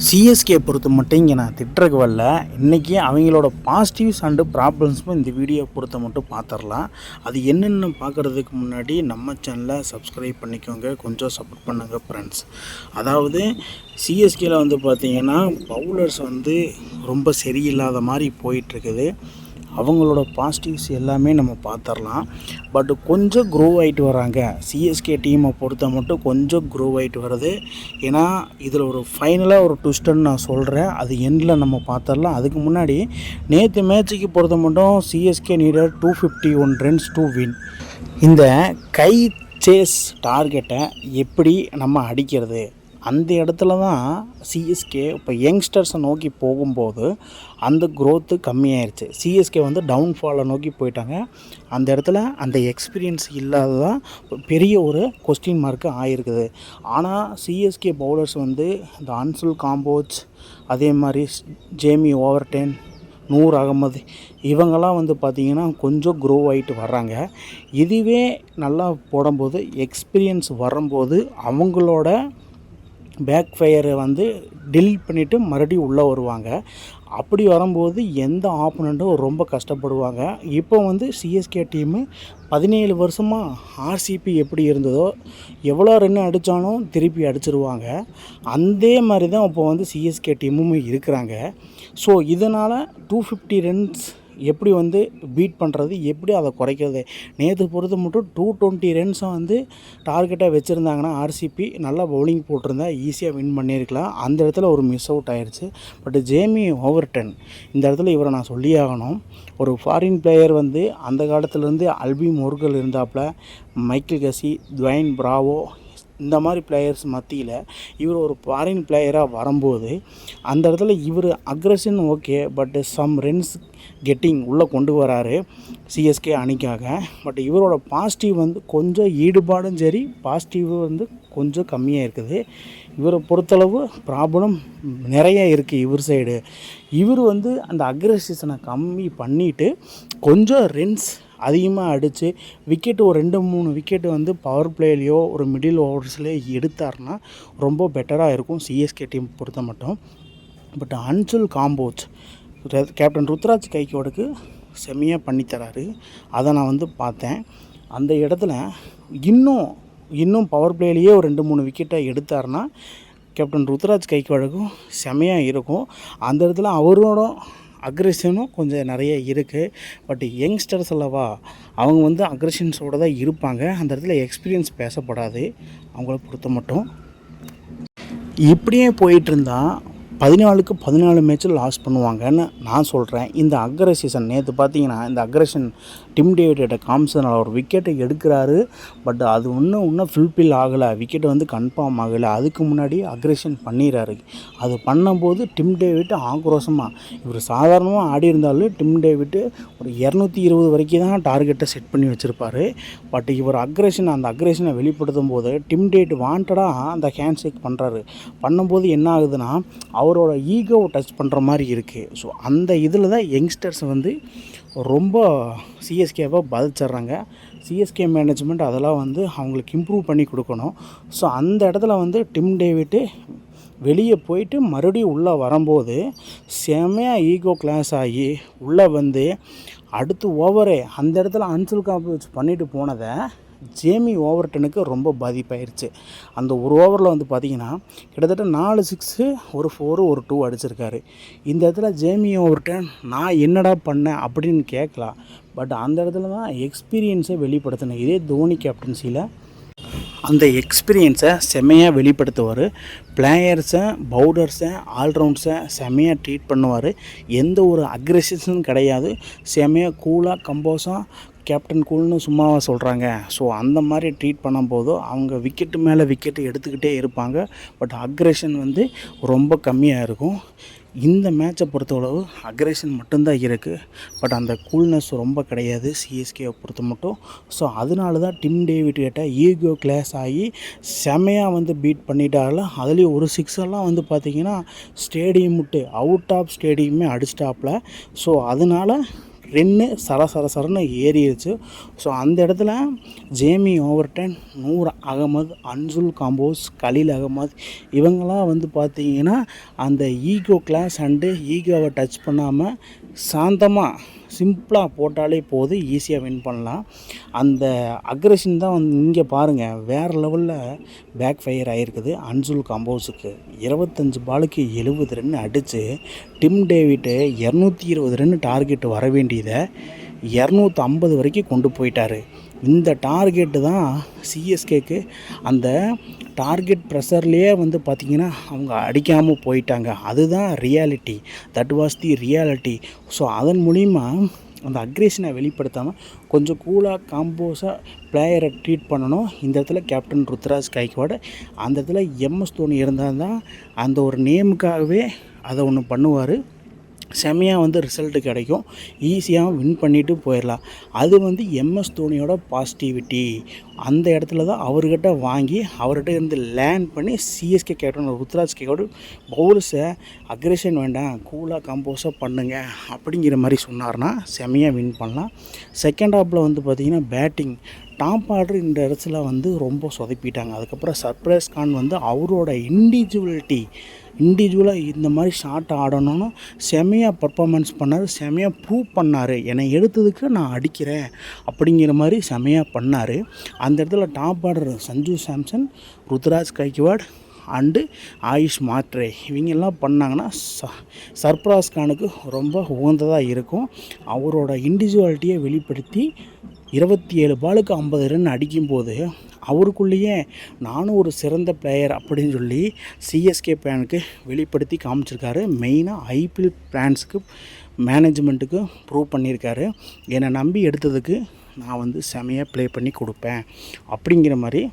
CSK பொறுத்த மட்டும் இங்கே நான் திட்டுறக்கு வரல. இன்றைக்கி அவங்களோட பாசிட்டிவ்ஸ் அண்டு ப்ராப்ளம்ஸும் இந்த வீடியோ பொறுத்த மட்டும் பார்த்துடலாம். அது என்னென்னு பார்க்குறதுக்கு முன்னாடி நம்ம சேனலை சப்ஸ்கிரைப் பண்ணிக்கோங்க, கொஞ்சம் சப்போர்ட் பண்ணுங்கள் ஃப்ரெண்ட்ஸ். அதாவது சிஎஸ்கேயில் வந்து பார்த்திங்கன்னா பவுலர்ஸ் வந்து ரொம்ப சரியில்லாத மாதிரி போயிட்டுருக்குது. அவங்களோட பாசிட்டிவ்ஸ் எல்லாமே நம்ம பார்த்துடலாம். பட் கொஞ்சம் க்ரோ ஆகிட்டு வராங்க. சிஎஸ்கே டீமை பொறுத்த மட்டும் கொஞ்சம் க்ரோ ஆகிட்டு வருது. ஏன்னா இதில் ஒரு ஃபைனலாக ஒரு ட்விஸ்ட்டுன்னு நான் சொல்கிறேன், அது எண்டில் நம்ம பார்த்துடலாம். அதுக்கு முன்னாடி நேற்று மேட்சுக்கு பொறுத்த மட்டும் CSK needed 251 runs to win. இந்த கை சேஸ் டார்கெட்டை எப்படி நம்ம அடிக்கிறது, அந்த இடத்துல தான் சிஎஸ்கே இப்போ யங்ஸ்டர்ஸை நோக்கி போகும்போது அந்த க்ரோத்து கம்மியாயிருச்சு. சிஎஸ்கே வந்து டவுன்ஃபாலை நோக்கி போயிட்டாங்க. அந்த இடத்துல அந்த எக்ஸ்பீரியன்ஸ் இல்லாததான் பெரிய ஒரு கொஸ்டின் மார்க்கு ஆகிருக்குது. ஆனால் சிஎஸ்கே பவுலர்ஸ் வந்து இந்த அன்சுல் காம்போஜ், அதே மாதிரி ஜேமி ஓவர்டன், நூர் அகமது, இவங்கெல்லாம் வந்து பார்த்திங்கன்னா கொஞ்சம் க்ரோ ஆகிட்டு வர்றாங்க. இதுவே நல்லா போடும்போது எக்ஸ்பீரியன்ஸ் வரும்போது அவங்களோட பேக் ஃபயரை வந்து டிலீட் பண்ணிவிட்டு மறுபடியும் உள்ளே வருவாங்க. அப்படி வரும்போது எந்த ஆப்போனண்ட்டும் ரொம்ப கஷ்டப்படுவாங்க. இப்போ வந்து சிஎஸ்கே டீமு 17 வருஷமாக ஆர்சிபி எப்படி இருந்ததோ, எவ்வளோ ரன் அடித்தாலும் திருப்பி அடிச்சிருவாங்க. அதே மாதிரி தான் இப்போ வந்து சிஎஸ்கே டீமும் இருக்கிறாங்க. ஸோ இதனால் 250 ரன்ஸ் எப்படி வந்து பீட் பண்ணுறது, எப்படி அதை குறைக்கிறது. நேற்று பொறுத்த மட்டும் 220 ரன்ஸை வந்து டார்கெட்டாக வச்சுருந்தாங்கன்னா ஆர்சிபி நல்லா பவுலிங் போட்டிருந்தா ஈஸியாக வின் பண்ணியிருக்கலாம். அந்த இடத்துல ஒரு மிஸ் அவுட் ஆயிடுச்சு. பட் ஜேமி ஓவர்டன், இந்த இடத்துல இவரை நான் சொல்லியே ஆகணும். ஒரு ஃபாரின் பிளேயர் வந்து அந்த காலத்துலேருந்து Alby Morkel இருந்தாப்புல, Michael கசி, Dwayne Bravo, இந்த மாதிரி பிளேயர்ஸ் மத்தியில் இவர் ஒரு ஃபாரின் பிளேயராக வரும்போது அந்த இடத்துல இவர் aggression okay, but some runs getting உள்ளே கொண்டு வராரு சிஎஸ்கே அணிக்காக. பட் இவரோட பாசிட்டிவ் வந்து கொஞ்சம் ஈடுபாடும் சரி, பாசிட்டிவ் வந்து கொஞ்சம் கம்மியாக இருக்குது. இவரை பொறுத்தளவு ப்ராப்ளம் நிறைய இருக்குது இவர் சைடு. இவர் வந்து அந்த அக்ரெசிஷனை கம்மி பண்ணிவிட்டு கொஞ்சம் ரன்ஸ் அதிகமாக அடித்து விக்கெட்டு ஒரு 2-3 விக்கெட்டு வந்து பவர் பிளேலையோ ஒரு மிடில் ஓவர்ஸ்லேயோ எடுத்தார்னா ரொம்ப பெட்டராக இருக்கும் சிஎஸ்கே டீம் பொறுத்த மட்டும். பட் அன்சுல் காம்போஜ் கேப்டன் ருத்ராஜ் கைக்கோடுக்கு செம்மையாக பண்ணித்தராரு. அதை நான் வந்து பார்த்தேன். அந்த இடத்துல இன்னும் பவர் பிளேலேயே ஒரு 2-3 விக்கெட்டை எடுத்தார்னா கேப்டன் ருத்ராஜ் கைக்கோடுக்கும் செம்மையாக இருக்கும். அந்த இடத்துல அவரோட அக்ரெஷனும் கொஞ்சம் நிறைய இருக்குது. பட் யங்ஸ்டர்ஸ் அல்லவா, அவங்க வந்து அக்ரெஷன்ஸோடு தான் இருப்பாங்க. அந்த இடத்துல எக்ஸ்பீரியன்ஸ் பேசப்படாது அவங்கள பொறுத்த மட்டும். இப்படியே போயிட்டுருந்தால் 14க்கு 14 மேட்ச்சில் லாஸ் பண்ணுவாங்கன்னு நான் சொல்கிறேன். இந்த அக்ரெசிஷன் நேற்று பார்த்தீங்கன்னா இந்த அக்ரெஷன் டிம் டேவிட்ட காமிச்சதுனால ஒரு விக்கெட்டை எடுக்கிறாரு. பட் அது இன்னும் ஃபில்பில் ஆகலை, விக்கெட்டு வந்து கன்ஃபார்ம் ஆகலை. அதுக்கு முன்னாடி அக்ரெஷன் பண்ணிடுறாரு. அது பண்ணும்போது டிம் டேவிட் ஆக்ரோஷமாக, இவர் சாதாரணமாக ஆடி இருந்தாலும் டிம் டேவிட் ஒரு 220 வரைக்கும் தான் டார்கெட்டை செட் பண்ணி வச்சுருப்பார். பட் இவர் அந்த அக்ரெஷனை வெளிப்படுத்தும் போது டிம் டேவிட் வாண்டடாக அந்த ஹேண்ட் ஷேக் பண்ணும்போது என்ன ஆகுதுன்னா அவரோட ஈகோவை டச் பண்ணுற மாதிரி இருக்குது. ஸோ அந்த இதில் தான் யங்ஸ்டர்ஸ் வந்து ரொம்ப சிஎஸ்கேவை பாதிச்சிட்றாங்க. சிஎஸ்கே மேனேஜ்மெண்ட் அதெல்லாம் வந்து அவங்களுக்கு இம்ப்ரூவ் பண்ணி கொடுக்கணும். ஸோ அந்த இடத்துல வந்து டிம் டேவிட்டு வெளியே போயிட்டு மறுபடியும் உள்ளே வரும்போது செமையாக ஈகோ கிளாஸ் ஆகி உள்ளே வந்து அடுத்து ஓவரே அந்த இடத்துல அன்சுல் காம்போஜ் பண்ணிட்டு போனதை ஜேமி ஓவர்டனுக்கு ரொம்ப பாதிப்பாயிருச்சு. அந்த ஒரு ஓவரில் வந்து பார்த்திங்கன்னா கிட்டத்தட்ட 4 6, ஒரு 4, ஒரு 2 அடிச்சிருக்காரு. இந்த இடத்துல ஜேமி ஓவர்டன் நான் என்னடா பண்ணேன் அப்படின்னு கேட்கலாம். பட் அந்த இடத்துல தான் எக்ஸ்பீரியன்ஸை வெளிப்படுத்தினேன். இதே தோனி கேப்டன்சியில் அந்த எக்ஸ்பீரியன்ஸை செம்மையாக வெளிப்படுத்துவார். பிளேயர்ஸை, பவுலர்ஸை, ஆல்ரவுண்ட்ஸை செம்மையாக ட்ரீட் பண்ணுவார். எந்த ஒரு அக்ரெசிஷனும் கிடையாது. செம்மையாக கூலாக கம்போஸாக, கேப்டன் கூல்னு சும்மாவாக சொல்கிறாங்க. ஸோ அந்த மாதிரி ட்ரீட் பண்ணும்போது அவங்க விக்கெட்டு மேலே விக்கெட்டு எடுத்துக்கிட்டே இருப்பாங்க. பட் அக்ரெஷன் வந்து ரொம்ப கம்மியாக இருக்கும். இந்த மேட்சை பொறுத்தளவு அக்ரெஷன் மட்டும்தான் இருக்குது. பட் அந்த கூல்னஸ் ரொம்ப கிடையாது சிஎஸ்கேவை பொறுத்த மட்டும். ஸோ அதனால தான் டிம் டேவிட் கிட்ட ஈகோ கிளாஸ் ஆகி செமையாக வந்து பீட் பண்ணிட்டால. அதுலேயும் ஒரு 6 எல்லாம் வந்து பார்த்திங்கன்னா ஸ்டேடியம் விட்டு அவுட் ஆஃப் ஸ்டேடியமே அடிச்சிட்டாப்புல. ஸோ அதனால் ரென்னு சரசரன்னு ஏறிடுச்சு. ஸோ அந்த இடத்துல ஜேமி ஓவர்டன், நூர் அகமது, அன்சுல் காம்போஸ், கலீல் அகமது இவங்களாம் வந்து பார்த்திங்கன்னா அந்த ஈகோ கிளாஸ் அண்டு ஈகோவை டச் பண்ணாமல் சாந்தமாக சிம்பிளாக போட்டாலே போதும், ஈஸியாக வின் பண்ணலாம். அந்த அக்ரெஷன் தான் வந்து இங்கே பாருங்கள் வேறு லெவலில் பேக் ஃபயர் ஆகிருக்குது. அன்சுல் காம்போஸுக்கு 25 பாலுக்கு 70 ரன் அடித்து டிம் டேவிட்டு 220 ரன் டார்கெட் வர வேண்டியதை 250 வரைக்கும் கொண்டு போயிட்டார். இந்த டார்கெட்டு தான் சிஎஸ்கேக்கு அந்த டார்கெட் ப்ரெஷர்லேயே வந்து பார்த்திங்கன்னா அவங்க அடிக்காமல் போயிட்டாங்க. அதுதான் reality, that was the reality. So அதன் மூலிமா அந்த அக்ரெஷனை வெளிப்படுத்தாமல் கொஞ்சம் கூலாக காம்போஸாக பிளேயரை ட்ரீட் பண்ணணும். இந்த இடத்துல கேப்டன் ருத்ராஜ் கைக்வாட், அந்த இடத்துல எம்எஸ் தோனி இருந்தால் தான் அந்த ஒரு நேமுக்காகவே அதை ஒன்று பண்ணுவார். செமையாக வந்து ரிசல்ட்டு கிடைக்கும், ஈஸியாக வின் பண்ணிவிட்டு போயிடலாம். அது வந்து எம்எஸ் தோனியோட பாசிட்டிவிட்டி. அந்த இடத்துல தான் அவர்கிட்ட வாங்கி அவர்கிட்ட இருந்து லேண்ட் பண்ணி சிஎஸ்கே கேப்டன் ருத்ராஜ் கைக்வாட் பவுலர்ஸை அக்ரெஷன் வேண்டாம், கூலாக கம்போஸாக பண்ணுங்க அப்படிங்கிற மாதிரி சொன்னார்னா செமையாக வின் பண்ணலாம். செகண்ட் ஹாஃபில் வந்து பார்த்திங்கன்னா பேட்டிங் டாப் ஆர்டர் இந்த இடத்துல வந்து ரொம்ப சொதப்பிட்டாங்க. அதுக்கப்புறம் சர்ப்ரைஸ் கான் வந்து அவரோட இண்டிவிஜுவலாக இந்த மாதிரி ஷாட் ஆடணும்னு செமையாக பர்ஃபார்மன்ஸ் பண்ணார், செமையாக ப்ரூவ் பண்ணார். என்னை எடுத்ததுக்கு நான் அடிக்கிறேன் அப்படிங்கிற மாதிரி செமையாக பண்ணார். அந்த இடத்துல top order Sanju Samson, Ruturaj Gaikwad and AYUSH Mhatre இவங்கெல்லாம் பண்ணாங்கன்னா சர்ப்ராஸ் கானுக்கு ரொம்ப உகந்ததாக இருக்கும். அவரோட இண்டிவிஜுவாலிட்டியை வெளிப்படுத்தி 27 பாலுக்கு 50 ரன் அடிக்கும்போது அவருக்குள்ளேயே நானும் ஒரு சிறந்த பிளேயர் அப்படின்னு சொல்லி சிஎஸ்கே ஃபேனுக்கு வெளிப்படுத்தி காமிச்சிருக்காரு. மெயினாக ஐபிஎல் பிளான்ஸுக்கு மேனேஜ்மெண்ட்டுக்கு ப்ரூவ் பண்ணியிருக்காரு. என்னை நம்பி எடுத்ததுக்கு நான் வந்து செமையாக ப்ளே பண்ணி கொடுப்பேன் அப்படிங்கிற மாதிரி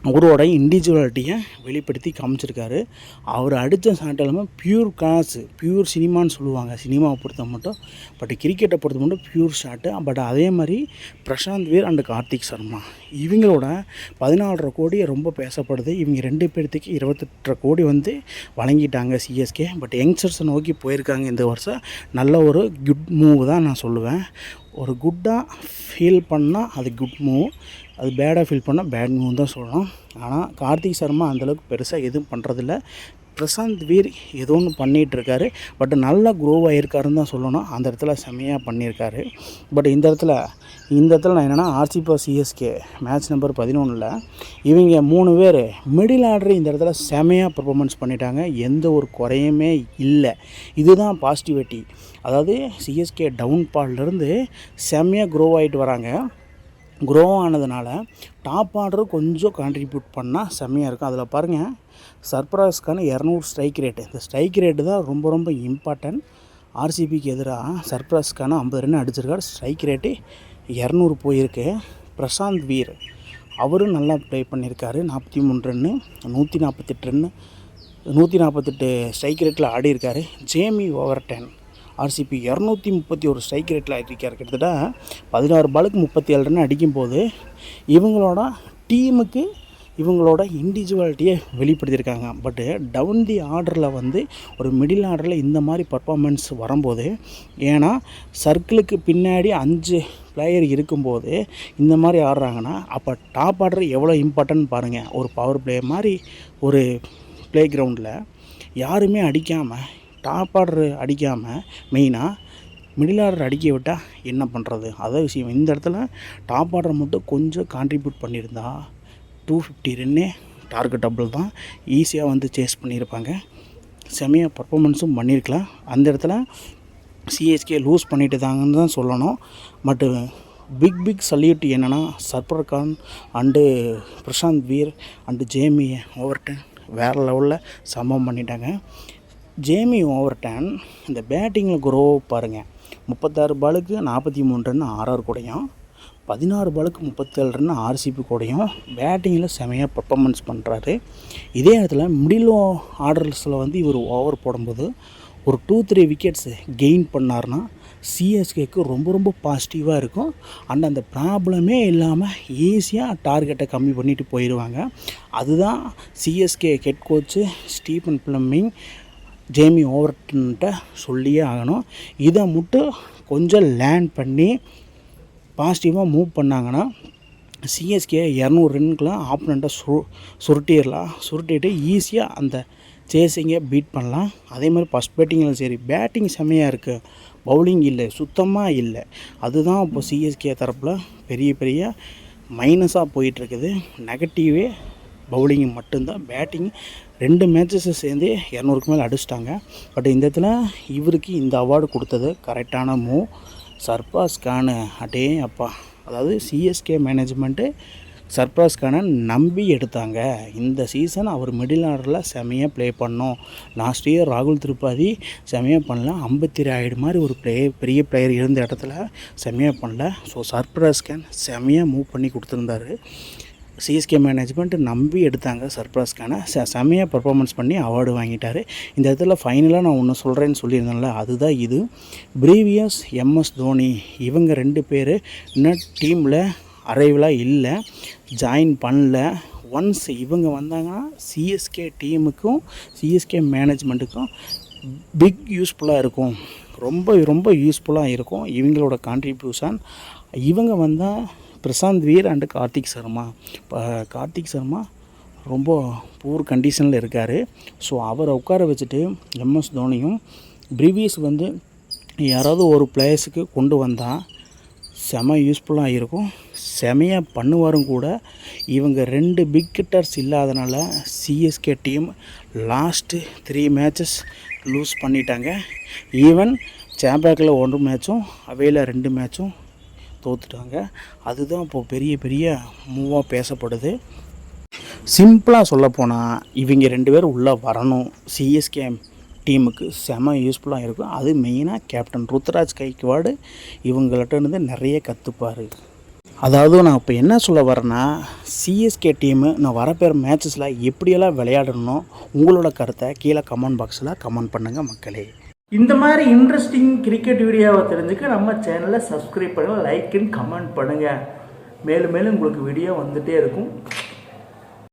அவரோட இண்டிவிஜுவாலிட்டியை வெளிப்படுத்தி காமிச்சிருக்காரு. அவர் அடித்த ஷாட் எல்லாமே பியூர் காசு, பியூர் சினிமான்னு சொல்லுவாங்க சினிமாவை பொறுத்த மட்டும். பட் கிரிக்கெட்டை பொறுத்த மட்டும் பியூர் ஷாட்டு. பட் அதே மாதிரி பிரசாந்த் வீர் அண்டு கார்த்திக் சர்மா இவங்களோட 14.5 கோடி ரொம்ப பேசப்படுது. இவங்க 2 பேர்த்துக்கு 28.5 கோடி வந்து வழங்கிட்டாங்க சிஎஸ்கே. பட் யங்ஸ்டர்ஸை நோக்கி போயிருக்காங்க இந்த வருஷம். நல்ல ஒரு குட் மூவ் தான் நான் சொல்லுவேன். ஒரு குட்டாக ஃபீல் பண்ணால் அது குட் மூவ், அது பேடாக ஃபீல் பண்ணால் பேட் மூவ் தான் சொல்லணும். ஆனால் கார்த்திக் சர்மா அந்தளவுக்கு பெருசாக எதுவும் பண்ணுறதில்ல. பிரசாந்த் வீர் ஏதோ ஒன்று பண்ணிகிட்ருக்காரு. பட் நல்லா க்ரோ ஆகியிருக்காருன்னு தான் சொல்லணும். அந்த இடத்துல செம்மையாக பண்ணியிருக்காரு. பட் இந்த இடத்துல நான் என்னென்னா ஆர்சிபி சிஎஸ்கே மேட்ச் நம்பர் 11 இவங்க 3 பேர் மிடில் ஆர்டர் இந்த இடத்துல செம்மையாக பர்ஃபார்மன்ஸ் பண்ணிட்டாங்க. எந்த ஒரு குறையுமே இல்லை. இதுதான் பாசிட்டிவிட்டி. அதாவது சிஎஸ்கே டவுன் பால்லேருந்து செம்மையாக க்ரோ ஆகிட்டு வராங்க. க்ரோ ஆனதுனால டாப் ஆர்டர் கொஞ்சம் கான்ட்ரிபியூட் பண்ணால் செம்மையாக இருக்கும். அதில் பாருங்கள் சர்ப்ரைஸ்க்கான 200 ஸ்ட்ரைக் ரேட்டு. இந்த ஸ்ட்ரைக் ரேட்டு தான் ரொம்ப ரொம்ப இம்பார்ட்டன்ட். ஆர்சிபிக்கு எதிராக சர்ப்ரைஸ்க்கான 50 ரன் அடிச்சிருக்காரு. ஸ்ட்ரைக் ரேட்டு 200 போயிருக்கு. பிரசாந்த் வீர் அவரும் நல்லா ப்ளே பண்ணியிருக்காரு. 43 ரன்னு, 148 ரன்னு, 148 ஸ்ட்ரைக் ரேட்டில் ஆடியிருக்காரு. ஜேமி ஓவர்டன் ஆர்சிபி 231 ஸ்ட்ரைக் ரேட்டில் ஆகிருக்கார். கிட்டத்தட்ட 16 பாலுக்கு 37 ரன் அடிக்கும்போது இவங்களோட டீமுக்கு இவங்களோட இண்டிவிஜுவாலிட்டியை வெளிப்படுத்தியிருக்காங்க. பட்டு டவுன் தி ஆர்டரில் வந்து ஒரு மிடில் ஆர்டரில் இந்த மாதிரி பர்ஃபார்மன்ஸ் வரும்போது, ஏன்னா சர்க்கிளுக்கு பின்னாடி 5 பிளேயர் இருக்கும்போது இந்த மாதிரி ஆடுறாங்கன்னா அப்போ டாப் ஆர்டர் எவ்வளோ இம்பார்ட்டன்ட் பாருங்கள். ஒரு பவர் பிளே மாதிரி ஒரு ப்ளே கிரவுண்டில் யாருமே அடிக்காமல், டாப் ஆர்டர் அடிக்காமல் மெயினாக மிடில் ஆர்டர் அடிக்க விட்டால் என்ன பண்ணுறது? அதான் விஷயம். இந்த இடத்துல டாப் ஆர்டர் மட்டும் கொஞ்சம் கான்ட்ரிபியூட் பண்ணியிருந்தா 250 ரன்னே டார்கெட்டபிள் தான். ஈஸியாக வந்து சேஸ் பண்ணியிருப்பாங்க. செமையாக பர்ஃபார்மன்ஸும் பண்ணியிருக்கலாம். அந்த இடத்துல சிஎஸ்கே லூஸ் பண்ணிட்டு தாங்கன்னு தான் சொல்லணும். பட்டு பிக் சல்யூட் என்னென்னா சர்ப்ரைஸ் Khan and Prashant Veer and Jamie Overton வேறு லெவலில் சம்பவம் பண்ணிட்டாங்க. ஜேமி ஓவர்டன் இந்த பேட்டிங்கில் க்ரோ பாருங்கள். 36 பாலுக்கு 43 ரன் ஆர்ஆர் கூடையும், 16 பாலுக்கு 37 ரன் ஆர்சிபி கூடையும் பேட்டிங்கில் செமையாக பர்ஃபார்மன்ஸ் பண்ணுறாரு. இதே இடத்துல மிடில் ஆர்டர்ஸில் வந்து இவர் ஓவர் போடும்போது ஒரு 2-3 விக்கெட்ஸு கெயின் பண்ணார்னா சிஎஸ்கேக்கு ரொம்ப ரொம்ப பாசிட்டிவாக இருக்கும். அண்ட் அந்த ப்ராப்ளமே இல்லாமல் ஈஸியாக டார்கெட்டை கம்மி பண்ணிவிட்டு போயிடுவாங்க. அதுதான் CSK head coach Stephen Fleming Jamie ஓவர்டன்கிட்ட சொல்லியே ஆகணும். இதை மட்டும் கொஞ்சம் லேண்ட் பண்ணி பாசிட்டிவாக மூவ் பண்ணாங்கன்னா சிஎஸ்கே 200 ரன்னுக்குலாம் ஆப்பனண்ட்டை சுருட்டிட்டு ஈஸியாக அந்த சேசிங்கை பீட் பண்ணலாம். அதே மாதிரி ஃபஸ்ட் பேட்டிங்கில் சரி, பேட்டிங் செம்மையாக இருக்குது, பவுலிங் இல்லை, சுத்தமாக இல்லை. அதுதான் இப்போ சிஎஸ்கே தரப்பில் பெரிய மைனஸாக போயிட்டுருக்குது. நெகட்டிவே பவுலிங் மட்டும்தான். பேட்டிங் 2 மேட்சஸை சேர்ந்து 200க்கு மேலே அடிச்சிட்டாங்க. பட் இந்த இடத்துல இவருக்கு இந்த அவார்டு கொடுத்தது கரெக்டான மூவ். சர்ஃப்ராஸ் கான் அடே அப்பா, அதாவது சிஎஸ்கே மேனேஜ்மெண்ட்டு சர்ஃப்ராஸ் கானை நம்பி எடுத்தாங்க. இந்த சீசன் அவர் மிடில் ஆர்டரில் செமையாக ப்ளே பண்ணோம். லாஸ்ட் இயர் ராகுல் திரிபாதி செமையாக பண்ணல, அம்பத்தி ராயுடு மாதிரி ஒரு பெரிய பிளேயர் இருந்த இடத்துல செமையாக பண்ணல. ஸோ சர்ஃப்ராஸ் கான் செமையாக மூவ் பண்ணி கொடுத்துருந்தாரு. சிஎஸ்கே மேனேஜ்மெண்ட் நம்பி எடுத்தாங்க சர்ஃப்ராஸ் கானை. செமையாக பர்ஃபார்மன்ஸ் பண்ணி அவார்டு வாங்கிட்டார். இந்த இடத்துல ஃபைனலாக நான் ஒன்று சொல்கிறேன்னு சொல்லியிருந்தேன்ல, அதுதான் இது. ப்ரீவியஸ் எம்எஸ் தோனி இவங்க 2 பேர் இன்னும் டீமில் அரைவலாக இல்லை, ஜாயின் பண்ணல. ஒன்ஸ் இவங்க வந்தாங்கன்னா சிஎஸ்கே டீமுக்கும் சிஎஸ்கே மேனேஜ்மெண்ட்டுக்கும் பிக் யூஸ்ஃபுல்லாக இருக்கும். ரொம்ப யூஸ்ஃபுல்லாக இருக்கும் இவங்களோட கான்ட்ரிபியூஷன். இவங்க வந்தால் பிரசாந்த் வீர் அண்டு கார்த்திக் சர்மா. இப்போ கார்த்திக் சர்மா ரொம்ப பூர் கண்டிஷனில் இருக்கார். ஸோ அவரை உட்கார வச்சுட்டு எம்எஸ் தோனியும் ப்ரீவியஸ் யாராவது ஒரு பிளேயர்ஸுக்கு கொண்டு வந்தால் செம யூஸ்ஃபுல்லாக இருக்கும், செமையாக பண்ணுவாரும் கூட. இவங்க 2 பிக் ஹிட்டர்ஸ் இல்லாதனால CSK team last 3 matches lose பண்ணிட்டாங்க. ஈவன் சாம்பியன்ல 1 மேட்சும் அவையில் 2 மேட்சும் தோற்றுட்டாங்க. அதுதான் இப்போது பெரிய மூவாக பேசப்படுது. சிம்பிளாக சொல்லப்போனால் இவங்க 2 பேர் உள்ளே வரணும். சிஎஸ்கே டீமுக்கு செம யூஸ்ஃபுல்லாக இருக்கும். அது மெயினாக கேப்டன் ருத்ராஜ் கைக்வாடு இவங்கள்ட்ட நிறைய கற்றுப்பார். அதாவது நான் இப்போ என்ன சொல்ல வரேன்னா, சிஎஸ்கே டீமு நான் வரப்போகிற மேட்சஸில் எப்படியெல்லாம் விளையாடணும், உங்களோட கருத்தை கீழே கமெண்ட் பாக்ஸில் கமெண்ட் பண்ணுங்கள் மக்களே. இந்த மாதிரி இன்ட்ரெஸ்டிங் கிரிக்கெட் வீடியோவை தெரிஞ்சுக்க நம்ம சேனலை சப்ஸ்கிரைப் பண்ணுங்கள், லைக் அண்ட் கமெண்ட் பண்ணுங்கள். மேலும் உங்களுக்கு வீடியோ வந்துகிட்டே இருக்கும்.